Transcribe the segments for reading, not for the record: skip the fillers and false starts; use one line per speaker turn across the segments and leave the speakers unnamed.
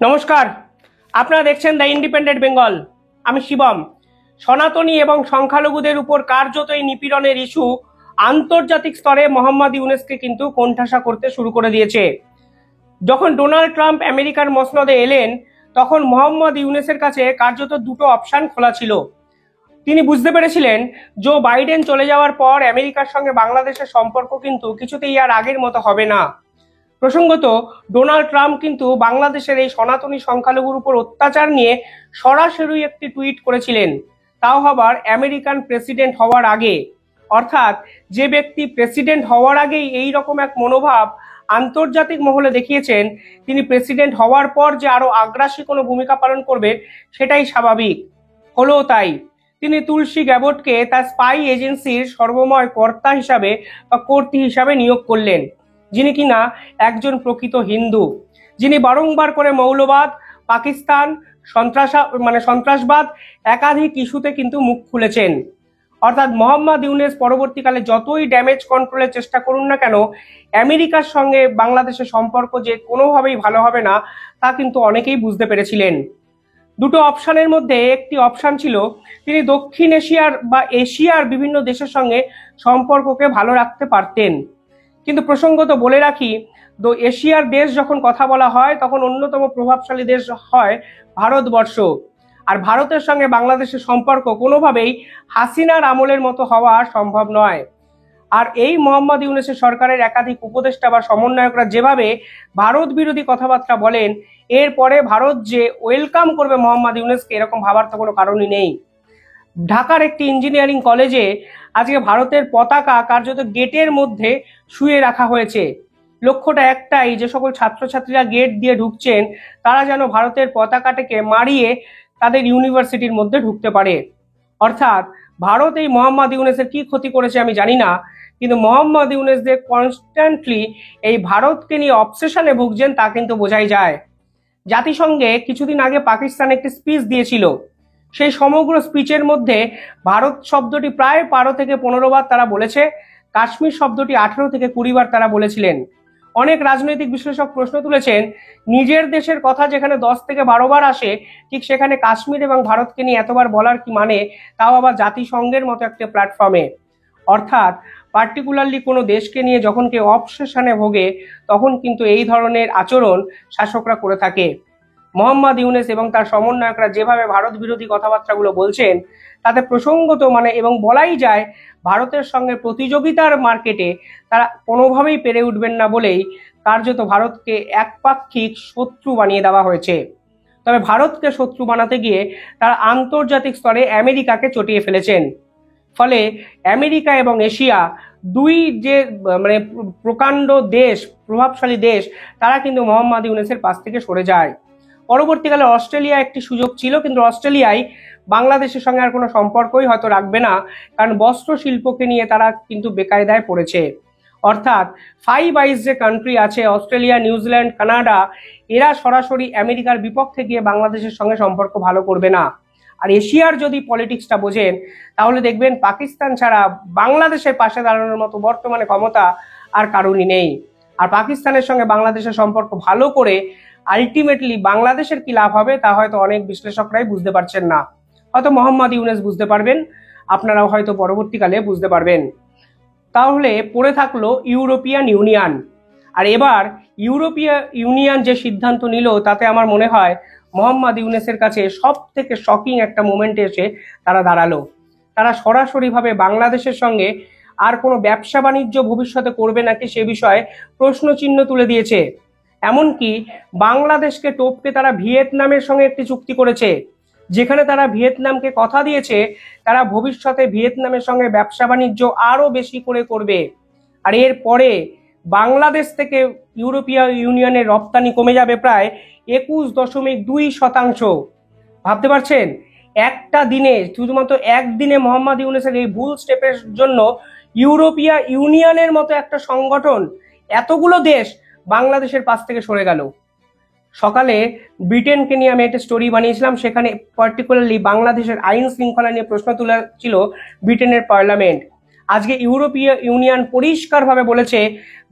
নমস্কার, আপনারা দেখছেন দ্য ইন্ডিপেন্ডেন্ট বেঙ্গল। আমি শিবম। সনাতনী এবং সংখ্যালঘুদের উপর কার্যত এই নিপীড়নের ইস্যু আন্তর্জাতিক স্তরে মোহাম্মদ ইউনুসকে কিন্তু কোণঠাসা করতে শুরু করে দিয়েছে। যখন ডোনাল্ড ট্রাম্প আমেরিকার মসনদে এলেন, তখন মোহাম্মদ ইউনুসের কাছে কার্যত দুটো অপশন খোলা ছিল। তিনি বুঝতে পেরেছিলেন জো বাইডেন চলে যাওয়ার পর আমেরিকার সঙ্গে বাংলাদেশের সম্পর্ক কিন্তু কিছুতেই আর আগের মতো হবে না। প্রসঙ্গত, ডোনাল্ড ট্রাম্প কিন্তু বাংলাদেশের এই সনাতনী সংখ্যালঘুর উপর অত্যাচার নিয়ে সরাসরি একটি টুইট করেছিলেন, তাও আবার আমেরিকান প্রেসিডেন্ট হওয়ার আগে। অর্থাৎ যে ব্যক্তি প্রেসিডেন্ট হওয়ার আগেই এই রকম এক মনোভাব আন্তর্জাতিক মহলে দেখিয়েছেন, তিনি প্রেসিডেন্ট হওয়ার পর যে আরো আগ্রাসী কোনো ভূমিকা পালন করবে সেটাই স্বাভাবিক। হলো তাই। তিনি তুলসী গ্যাবটকে তার স্পাই এজেন্সির সর্বময় কর্তা হিসাবে বা কর্ত্রী হিসাবে নিয়োগ করলেন, যিনি কিনা একজন প্রকৃত হিন্দু, যিনি বারংবার করে মৌলবাদ, পাকিস্তান, সন্ত্রাসবাদ একাধিক ইস্যুতে কিন্তু মুখ খুলেছেন। অর্থাৎ মোহাম্মদ ইউনুস পরবর্তীকালে যতই ড্যামেজ কন্ট্রোলের চেষ্টা করুন না কেন, আমেরিকার সঙ্গে বাংলাদেশের সম্পর্ক যে কোনোভাবেই ভালো হবে না তা কিন্তু অনেকেই বুঝতে পেরেছিলেন। দুটো অপশনের মধ্যে একটি অপশন ছিল তিনি দক্ষিণ এশিয়ার বা এশিয়ার বিভিন্ন দেশের সঙ্গে সম্পর্ককে ভালো রাখতে পারতেন। কিন্তু প্রসঙ্গত বলে রাখি, এশিয়ার দেশ যখন কথা বলা হয় তখন অন্যতম প্রভাবশালী দেশ হয় ভারতবর্ষ। আর ভারতের সঙ্গে বাংলাদেশের সম্পর্ক কোনোভাবেই হাসিনার আমলের মতো হওয়া সম্ভব নয়। আর এই মোহাম্মদ ইউনুসের সরকারের একাধিক উপদেষ্টা বা সমন্বয়করা যেভাবে ভারত বিরোধী কথাবার্তা বলেন, এরপরে ভারত যে ওয়েলকাম করবে মোহাম্মদ ইউনুসকে, এরকম ভাবার তো কোনো কারণই নেই। ঢাকার একটি ইঞ্জিনিয়ারিং কলেজে আজকে ভারতের পতাকা কার্যত গেটের মধ্যে শুয়ে রাখা হয়েছে। লক্ষ্যটা একটাই, যে সকল ছাত্রছাত্রীরা গেট দিয়ে ঢুকছেন তারা যেন ভারতের পতাকাটাকে মারিয়ে তাদের ইউনিভার্সিটির মধ্যে ঢুকতে পারে। অর্থাৎ ভারত এই মোহাম্মদ ইউনুসের কি ক্ষতি করেছে আমি জানি না, কিন্তু মোহাম্মদ ইউনুস যে কনস্ট্যান্টলি এই ভারতকে নিয়ে অবসেশনে ভুগছেন তা কিন্তু বোঝাই যায়। জাতিসংঘে কিছুদিন আগে পাকিস্তান একটি স্পিচ দিয়েছিল। সেই সমগ্র স্পিচের মধ্যে ভারত শব্দটি প্রায় 12 থেকে 15 বার তারা বলেছে, কাশ্মীর শব্দটি 18 থেকে 20 বার তারা বলেছিলেন। অনেক রাজনৈতিক বিশ্লেষক প্রশ্ন তুলেছেন, নিজের দেশের কথা যেখানে 10 থেকে 12 বার আসে, ঠিক সেখানে কাশ্মীর এবং ভারতকে নিয়ে এতবার বলার কি মানে, তাও আবার জাতিসংঘের মতো একটা প্ল্যাটফর্মে। অর্থাৎ পার্টিকুলারলি কোনো দেশকে নিয়ে যখন কেউ অবসেশনে ভোগে তখন কিন্তু এই ধরনের আচরণ শাসকরা করে থাকে। মোহাম্মদ ইউনুস এবং তার সমন্বয়করা যেভাবে ভারত বিরোধী কথাবার্তাগুলো বলছেন, তাতে প্রসঙ্গত এবং বলাই যায় ভারতের সঙ্গে প্রতিযোগিতার মার্কেটে তারা কোনোভাবেই পেরে উঠবেন না বলেই কার্যত ভারতকে একপাক্ষিক শত্রু বানিয়ে দেওয়া হয়েছে। তবে ভারতকে শত্রু বানাতে গিয়ে তারা আন্তর্জাতিক স্তরে আমেরিকাকে চটিয়ে ফেলেছেন। ফলে আমেরিকা এবং এশিয়া দুই যে প্রকাণ্ড দেশ, প্রভাবশালী দেশ, তারা কিন্তু মোহাম্মদ ইউনুসের পাশ থেকে সরে যায়। পরবর্তীকালে অস্ট্রেলিয়া একটি সুযোগ ছিল, কিন্তু অস্ট্রেলিয়ায় বাংলাদেশের সঙ্গে আর কোনো সম্পর্কই হয়তো রাখবে না, কারণ বস্ত্র শিল্পকে নিয়ে তারা কিন্তু বেকায়দায় পড়েছে। অর্থাৎ 5 আইস যে কান্ট্রি আছে, অস্ট্রেলিয়া, নিউজিল্যান্ড, কানাডা, এরা সরাসরি আমেরিকার বিপক্ষে গিয়ে বাংলাদেশের সঙ্গে সম্পর্ক ভালো করবে না। আর এশিয়ার যদি পলিটিক্সটা বোঝেন তাহলে দেখবেন পাকিস্তান ছাড়া বাংলাদেশের পাশে দাঁড়ানোর মতো বর্তমানে ক্ষমতা আর কারণই নেই। আর পাকিস্তানের সঙ্গে বাংলাদেশের সম্পর্ক ভালো করে আলটিমেটলি বাংলাদেশের কি লাভ হবে তা হয়তো অনেক বিশ্লেষকরাই বুঝতে পারছেন না। হয়তো মোহাম্মদ ইউনুস বুঝতে পারবেন, আপনারাও হয়তো পরবর্তীকালে বুঝতে পারবেন। তাহলে পড়ে থাকলো ইউরোপিয়ান ইউনিয়ন। আর এবার ইউরোপিয়ান ইউনিয়ন যে সিদ্ধান্ত নিল তাতে আমার মনে হয় মোহাম্মদ ইউনুসের কাছে সব থেকে শকিং একটা মোমেন্টে এসে তারা দাঁড়ালো। তারা সরাসরিভাবে বাংলাদেশের সঙ্গে আর কোনো ব্যবসা বাণিজ্য ভবিষ্যতে করবে নাকি সে বিষয়ে প্রশ্ন চিহ্ন তুলে দিয়েছে। এমনকি বাংলাদেশকে টপকে তারা ভিয়েতনামের সঙ্গে একটি চুক্তি করেছে, যেখানে তারা ভিয়েতনামকে কথা দিয়েছে তারা ভবিষ্যতে ভিয়েতনামের সঙ্গে ব্যবসা বাণিজ্য আরো বেশি করে করবে। আর এর পরে বাংলাদেশ থেকে ইউরোপীয় ইউনিয়নের রপ্তানি কমে যাবে প্রায় 21.2%। ভাবতে পারছেন, একটা দিনে, শুধুমাত্র একদিনে মোহাম্মদ ইউনুসের এই ভুল স্টেপের জন্য ইউরোপীয় ইউনিয়নের মতো একটা সংগঠন, এতগুলো দেশ বাংলাদেশের পাশ থেকে সরে গেল। সকালে ব্রিটেনকে নিয়ে আমি একটা স্টোরি বানিয়েছিলাম, সেখানে পার্টিকুলারলি বাংলাদেশের আইন শৃঙ্খলা নিয়ে প্রশ্ন তুলেছিল ব্রিটেনের পার্লামেন্ট। আজকে ইউরোপীয় ইউনিয়ন পরিষ্কারভাবে বলেছে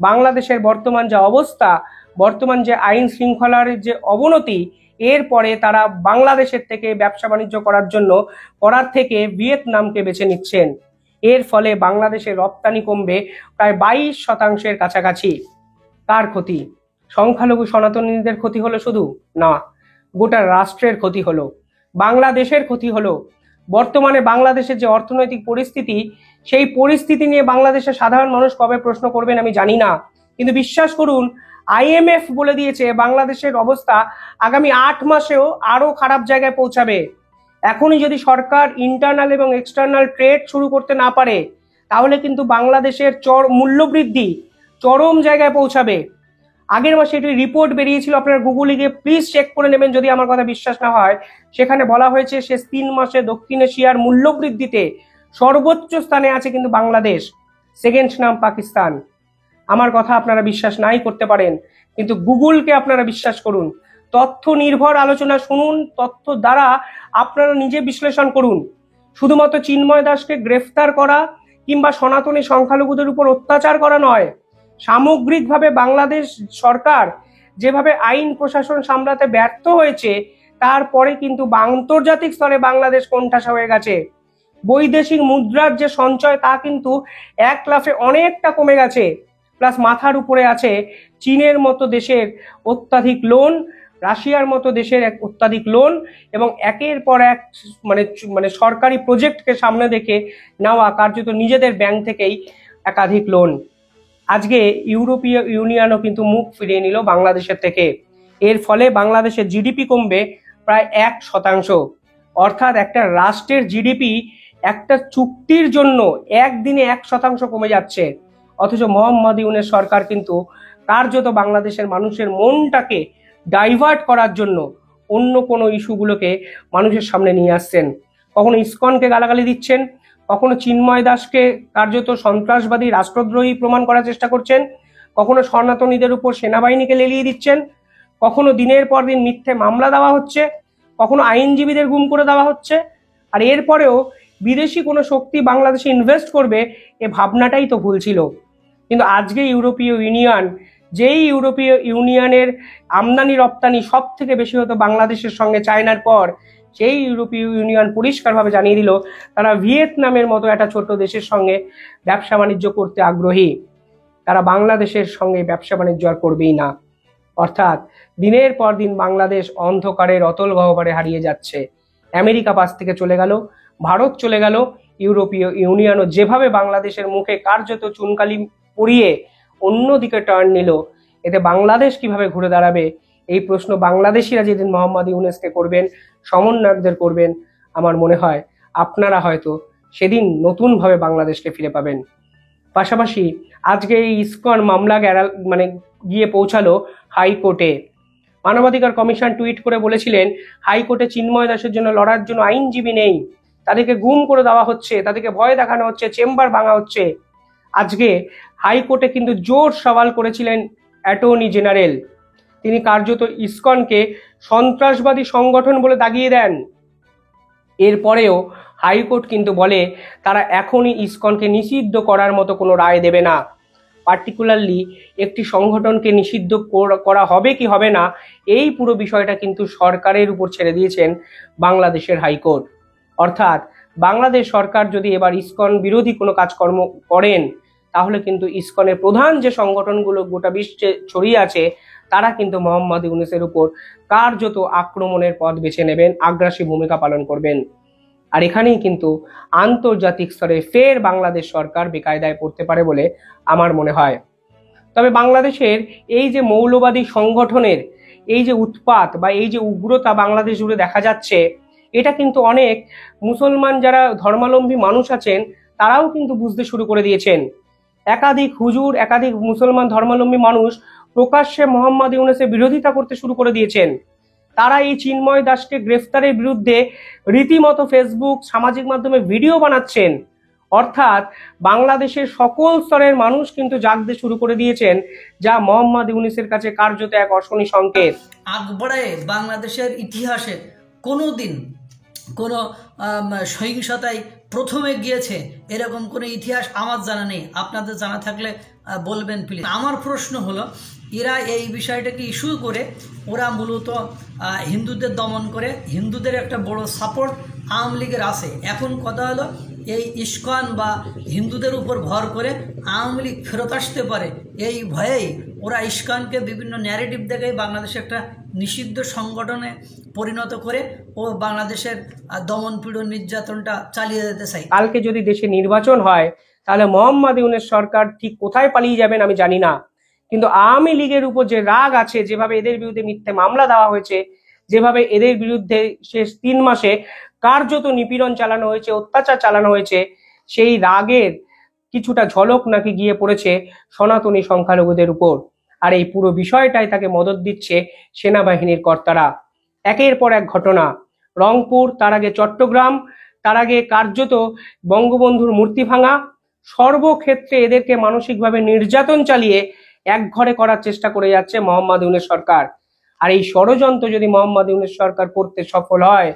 বাংলাদেশের বর্তমান যা অবস্থা, বর্তমান যে আইন শৃঙ্খলার যে অবনতি, এরপরে তারা বাংলাদেশের থেকে ব্যবসা বাণিজ্য করার থেকে ভিয়েতনামকে বেছে নিচ্ছেন। এর ফলে বাংলাদেশের রপ্তানি কমবে প্রায় 22% কাছাকাছি। কার ক্ষতি? সংখ্যালঘু সনাতনীদের ক্ষতি হলো শুধু? না, গোটা রাষ্ট্রের ক্ষতি হলো, বাংলাদেশের ক্ষতি হলো। বর্তমানে বাংলাদেশের যে অর্থনৈতিক পরিস্থিতি, সেই পরিস্থিতি নিয়ে বাংলাদেশের সাধারণ মানুষ কবে প্রশ্ন করবেন আমি জানি না, কিন্তু বিশ্বাস করুন, IMF বলে দিয়েছে বাংলাদেশের অবস্থা আগামী 8 মাসেও আরো খারাপ জায়গায় পৌঁছাবে। এখনই যদি সরকার ইন্টারনাল এবং এক্সটার্নাল ট্রেড শুরু করতে না পারে, তাহলে কিন্তু বাংলাদেশের মূল্যবৃদ্ধি চরম জায়গায় পৌঁছাবে। আগের মাসে এটি রিপোর্ট বেরিয়েছিল, আপনারা গুগলে গিয়ে প্লিজ চেক করে নেবেন যদি আমার কথা বিশ্বাস না হয়। সেখানে বলা হয়েছে শেষ 3 মাসে দক্ষিণ এশিয়ার মূল্যবৃদ্ধিতে সর্বোচ্চ স্থানে আছে কিন্তু বাংলাদেশ, সেকেন্ড নাম পাকিস্তান। আমার কথা আপনারা বিশ্বাস নাই করতে পারেন, কিন্তু গুগলকে আপনারা বিশ্বাস করুন, তথ্য নির্ভর আলোচনা শুনুন, তথ্য দ্বারা আপনারা নিজে বিশ্লেষণ করুন। শুধুমাত্র চিন্ময় দাসকে গ্রেফতার করা কিংবা সনাতনী সংখ্যালঘুদের উপর অত্যাচার করা নয়, সামগ্রিকভাবে বাংলাদেশ সরকার যেভাবে আইন প্রশাসন সামলাতে ব্যর্থ হয়েছে, তারপরে কিন্তু আন্তর্জাতিক স্তরে বাংলাদেশ কোণঠাসা হয়ে গেছে। বৈদেশিক মুদ্রার যে সঞ্চয় তা কিন্তু এক লাফে অনেকটা কমে গেছে, প্লাস মাথার উপরে আছে চীনের মতো দেশের অত্যাধিক লোন, রাশিয়ার মতো দেশের এক অত্যাধিক লোন, এবং একের পর এক মানে সরকারি প্রজেক্টকে সামনে দেখে নেওয়া কার্যত নিজেদের ব্যাংক থেকেই একাধিক লোন। আজকে ইউরোপীয় ইউনিয়নও কিন্তু মুখ ফিরিয়ে নিল বাংলাদেশের থেকে। এর ফলে বাংলাদেশের জিডিপি কমবে প্রায় 1%। অর্থাৎ একটা রাষ্ট্রের জিডিপি একটা চুক্তির জন্য একদিনে 1% কমে যাচ্ছে। অথচ মোহাম্মদ ইউনূস সরকার কিন্তু কার্যত বাংলাদেশের মানুষের মনটাকে ডাইভার্ট করার জন্য অন্য কোনো ইস্যুগুলোকে মানুষের সামনে নিয়ে আসছেন। কখনো ইসকনকে গালাগালি দিচ্ছেন, কখনো চিন্ময় দাসকে কার্যত সন্ত্রাসবাদী রাষ্ট্রদ্রোহী প্রমাণ করার চেষ্টা করছেন, কখনো সনাতনীদের উপর সেনাবাহিনীকে লেলিয়ে দিচ্ছেন, কখনো দিনের পর দিন মিথ্যে মামলা দেওয়া হচ্ছে, কখনো আইনজীবীদের গুম করে দেওয়া হচ্ছে। আর এরপরেও বিদেশি কোনো শক্তি বাংলাদেশে ইনভেস্ট করবে, এ ভাবনাটাই তো ভুল ছিল। কিন্তু আজকে ইউরোপীয় ইউনিয়ন, যেই ইউরোপীয় ইউনিয়নের আমদানি রপ্তানি সব থেকে বেশি হতো বাংলাদেশের সঙ্গে চায়নার পর, সেই ইউরোপীয় ইউনিয়ন পরিষ্কারভাবে জানিয়ে দিল তারা ভিয়েতনামের মতো একটা ছোট্ট দেশের সঙ্গে ব্যবসা বাণিজ্য করতে আগ্রহী। তারা বাংলাদেশের সঙ্গে ব্যবসা বাণিজ্য আর করবেই না। অর্থাৎ দিনের পর দিন বাংলাদেশ অন্ধকারের অতল গহ্বরে হারিয়ে যাচ্ছে। আমেরিকা পাশ থেকে চলে গেল, ভারত চলে গেল, ইউরোপীয় ইউনিয়নও যেভাবে বাংলাদেশের মুখে কার্যত চুনকালি পরিয়ে অন্যদিকে টার্ন নিল, এতে বাংলাদেশ কিভাবে ঘুরে দাঁড়াবে এই প্রশ্ন বাংলাদেশিরা যেদিন মোহাম্মদ ইউনূসকে করবেন, সমন্বয়কদের করবেন, আমার মনে হয় আপনারা হয়তো সেদিন নতুনভাবে বাংলাদেশকে ফিরে পাবেন। পাশাপাশি আজকে এই ইসকন মামলা গিয়ে পৌঁছালো হাইকোর্টে। মানবাধিকার কমিশন টুইট করে বলেছিলেন হাইকোর্টে চিন্ময় দাসের জন্য লড়ার জন্য আইনজীবী নেই, তাদেরকে গুম করে দেওয়া হচ্ছে, তাদেরকে ভয় দেখানো হচ্ছে, চেম্বার ভাঙা হচ্ছে। আজকে হাইকোর্টে কিন্তু জোর সওয়াল করেছিলেন অ্যাটর্নি জেনারেল। তিনি কার্যত ইসকনকে সন্ত্রাসবাদী সংগঠন বলে দাগিয়ে দেন। এরপরেও হাইকোর্ট কিন্তু বলে তারা এখনই ইসকনকে নিষিদ্ধ করার মতো কোনো রায় দেবে না। পার্টিকুলারলি একটি সংগঠনকে নিষিদ্ধ করা হবে কি হবে না, এই পুরো বিষয়টা কিন্তু সরকারের উপর ছেড়ে দিয়েছেন বাংলাদেশের হাইকোর্ট। অর্থাৎ বাংলাদেশ সরকার যদি এবার ইসকন বিরোধী কোনো কাজকর্ম করেন, তাহলে কিন্তু ইসকনের প্রধান যে সংগঠনগুলো গোটা বিশ্বে ছড়িয়ে আছে, তারা কিন্তু মোহাম্মদ ইউনূসের উপর কার্যত আক্রমণের পথ বেছে নেবেন, আগ্রাসী ভূমিকা পালন করবেন। আর এখানেই কিন্তু আন্তর্জাতিক স্তরে ফের বাংলাদেশ সরকার বেকায়দায় পড়তে পারে বলে আমার মনে হয়। তবে বাংলাদেশের এই যে মৌলবাদী সংগঠনের এই যে উৎপাত বা এই যে উগ্রতা বাংলাদেশ জুড়ে দেখা যাচ্ছে, এটা কিন্তু অনেক মুসলমান যারা ধর্মাবলম্বী মানুষ আছেন তারাও কিন্তু বুঝতে শুরু করে দিয়েছেন। একাধিক হুজুর, একাধিক মুসলমান ধর্মাবলম্বী মানুষ প্রকাশ্যে মোহাম্মদ ইউনূসের বিরোধিতা করতে শুরু করে দিয়েছেন। তারা এই চিন্ময় দাসকে গ্রেফতারের বিরুদ্ধে রীতিমতো ফেসবুক, সামাজিক মাধ্যমে ভিডিও বানাচ্ছেন। অর্থাৎ বাংলাদেশের সকল স্তরের মানুষ কিন্তু জাগতে শুরু করে দিয়েছেন, যা মোহাম্মদ ইউনূসের কাছে কার্যত এক অশনি সংকেত।
আকবরে বাংলাদেশের ইতিহাসে কোনোদিন কোনো সহিংসতায় প্রথমে গিয়েছে এরকম কোনো ইতিহাস আমার জানা নেই। আপনাদের জানা থাকলে বলবেন প্লিজ। আমার প্রশ্ন হলো এরা এই বিষয়টাকে ইস্যু করে ওরা মূলত হিন্দুদের দমন করে। হিন্দুদের একটা বড় সাপোর্ট আওয়ামী লীগের আছে। এখন কথা হলো এই ইস্কন বা হিন্দুদের উপর ভর করে আওয়ামী লীগ ফেরত আসতে পারে, এই ভয়েই ওরা ইস্কনকে বিভিন্ন ন্যারেটিভ দেখে বাংলাদেশে একটা নিষিদ্ধ সংগঠনে পরিণত করে ও বাংলাদেশের দমন পীড়ন নির্যাতনটা চালিয়ে যেতে চাই।
কালকে যদি দেশে নির্বাচন হয় তাহলে মোহাম্মদ ইউনূস সরকার ঠিক কোথায় পালিয়ে যাবেন আমি জানি না, কিন্তু আওয়ামী লীগের উপর যে রাগ আছে, যেভাবে এদের বিরুদ্ধে মিথ্যে মামলা দেওয়া হয়েছে, যেভাবে এদের বিরুদ্ধে শেষ 3 মাসে কার্যত নিপীড়ন চালানো হয়েছে, অত্যাচার চালানো হয়েছে, সেই রাগের কিছুটা ঝলক নাকি গিয়ে পড়েছে সনাতনী সংখ্যালঘুদের উপর। আর এই পুরো বিষয়টাই তাকে মদদ দিচ্ছে সেনাবাহিনীর কর্তারা। একের পর এক ঘটনা, রংপুর, তার আগে চট্টগ্রাম, তার আগে কার্যত বঙ্গবন্ধুর মূর্তি ভাঙা, সর্বক্ষেত্রে এদেরকে মানসিকভাবে নির্যাতন চালিয়ে একঘরে করার চেষ্টা করে যাচ্ছে মোহাম্মদ ইউনূস সরকার। আর এই ষড়যন্ত্র যদি মোহাম্মদ ইউনূস সরকার করতে সফল হয়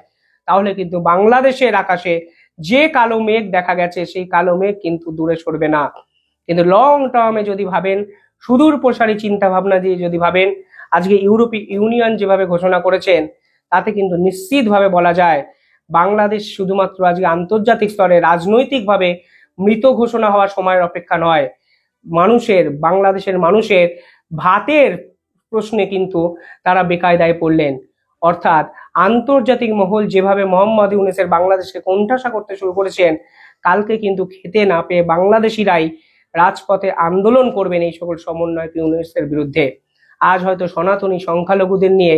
তাহলে কিন্তু বাংলাদেশের আকাশে যে কালো মেঘ দেখা গেছে সেই কালো মেঘ কিন্তু দূরে সরবে না। কিন্তু লং টার্মে যদি ভাবেন, সুদূর প্রসারী চিন্তা ভাবনা দিয়ে যদি ভাবেন, আজকে ইউরোপীয় ইউনিয়ন যেভাবে ঘোষণা করেছেন তাতে কিন্তু নিশ্চিতভাবে বলা যায় বাংলাদেশ শুধুমাত্র আজকে আন্তর্জাতিক স্তরে রাজনৈতিকভাবে মৃত ঘোষণা হওয়ার সময়ের অপেক্ষা নয়। বাংলাদেশের মানুষের ভাতের প্রশ্নে কিন্তু তারা বেকায়দায় পড়লেন। অর্থাৎ আন্তর্জাতিক মহল যেভাবে মোহাম্মদ ইউনূসের বাংলাদেশকে কোণঠাসা করতে শুরু করেছেন, কালকে কিন্তু খেতে না পেয়ে বাংলাদেশিরাই রাজপথে আন্দোলন করবেন এই সকল সমন্বয়ক ইউনূসের বিরুদ্ধে। আজ হয়তো সনাতনী সংখ্যালঘুদের নিয়ে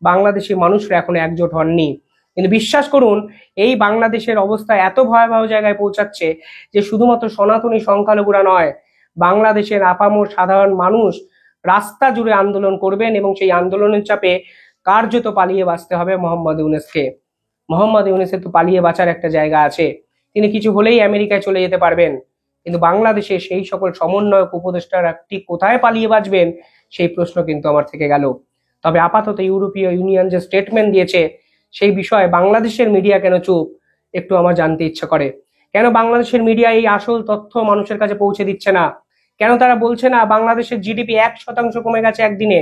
বাংলাদেশি মানুষরা এখনো একজোট হননি, কিন্তু বিশ্বাস করুন এই বাংলাদেশের অবস্থা এত ভয়াবহ জায়গায় পৌঁছাচ্ছে যে শুধুমাত্র সনাতনী সংখ্যালঘুরা নয়, বাংলাদেশের আপামর সাধারণ মানুষ রাস্তা জুড়ে আন্দোলন করবেন এবং সেই আন্দোলনের চাপে কার্যত পালিয়ে বাঁচতে হবে মোহাম্মদ ইউনূসকে। মোহাম্মদ ইউনূসের তো পালিয়ে বাঁচার একটা জায়গা আছে, তিনি কিছু হলেই আমেরিকায় চলে যেতে পারবেন, কিন্তু বাংলাদেশে সেই সকল সমন্বয়ক উপদেষ্টারা ঠিক কোথায় পালিয়ে বাঁচবেন সেই প্রশ্ন কিন্তু আমার থেকে গেল। তবে আপাতত ইউরোপীয় ইউনিয়ন যে স্টেটমেন্ট দিয়েছে সেই বিষয়ে বাংলাদেশের মিডিয়া কেন চুপ, একটু আমার জানতে ইচ্ছা করে। কেন বাংলাদেশের মিডিয়া এই আসল তথ্য মানুষের কাছে পৌঁছে দিচ্ছে না? কেন তারা বলছে না বাংলাদেশের জিডিপি 1% কমে গেছে একদিনে?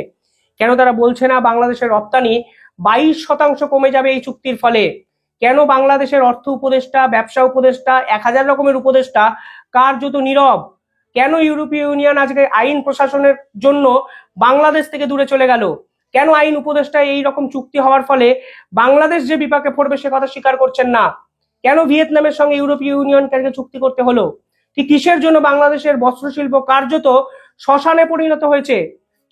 কেন তারা বলছে না বাংলাদেশের রপ্তানি 22% কমে যাবে এই চুক্তির ফলে? কেন বাংলাদেশের অর্থ উপদেষ্টা, ব্যবসা উপদেষ্টা, 1000 রকমের উপদেষ্টা কার্যত নীরব? কেন ইউরোপীয় ইউনিয়ন আজকে আইন প্রশাসনের জন্য বাংলাদেশ থেকে দূরে চলে গেল? কেন আইন উপদেষ্টা এই রকম চুক্তি হওয়ার ফলে বাংলাদেশ যে বিপাকে পড়বে সে কথা স্বীকার করছেন না? কেন ভিয়েতনামের সঙ্গে ইউরোপীয় ইউনিয়নকে চুক্তি করতে হলো? ঠিক কিসের জন্য বাংলাদেশের বস্ত্রশিল্প কার্যত শ্মশানে পরিণত হয়েছে?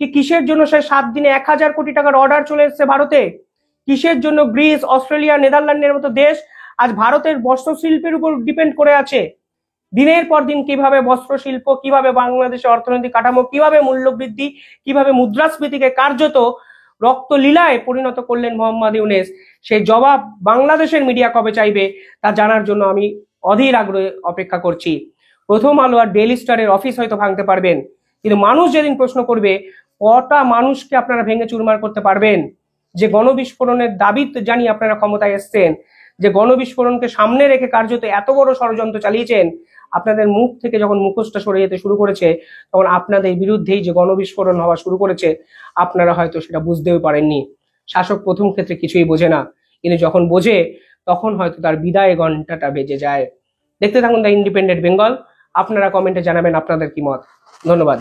কি কিসের জন্য সে 7 দিনে 1000 কোটি টাকার অর্ডার চলে এসেছে ভারতে? কিসের জন্য গ্রিস, অস্ট্রেলিয়া, নেদারল্যান্ডের মতো দেশ আজ ভারতের বস্ত্রশিল্পের উপর ডিপেন্ড করে আছে? দিনের পর দিন কিভাবে বস্ত্রশিল্প, কিভাবে বাংলাদেশের অর্থনৈতিক কাঠামো, কিভাবে মূল্যবৃদ্ধি, কিভাবে মুদ্রাস্ফীতিকে কার্যত রক্তলীলায় পরিণত করলেন মোহাম্মদ ইউনূস, সেই জবাব বাংলাদেশের মিডিয়া কবে চাইবে তা জানার জন্য আমি অধীর আগ্রহে অপেক্ষা করছি। প্রথম আলো আর ডেইলি স্টারের অফিস হয়তো ভাঙতে পারবেন, কিন্তু মানুষ যেদিন প্রশ্ন করবে কটা মানুষকে আপনারা ভেঙে চুরমার করতে পারবেন? যে গণবিস্ফোরণের দাবি জানিয়ে আপনারা ক্ষমতায় এসছেন, যে গণবিস্ফোরণকে সামনে রেখে কার্যত এত বড় ষড়যন্ত্র চালিয়েছেন, আপনাদের মুখ থেকে যখন মুখোশটা সরে যেতে শুরু করেছে তখন আপনাদের বিরুদ্ধেই যে গণবিস্ফোরণ হওয়া শুরু করেছে আপনারা হয়তো সেটা বুঝতেও পারেননি। শাসক প্রথম ক্ষেত্রে কিছুই বোঝে না, কিন্তু যখন বোঝে তখন হয়তো তার বিদায় ঘন্টাটা বেজে যায়। দেখতে থাকুন দ্য ইন্ডিপেন্ডেন্ট বেঙ্গল। আপনারা কমেন্টে জানাবেন আপনাদের কি মত। ধন্যবাদ।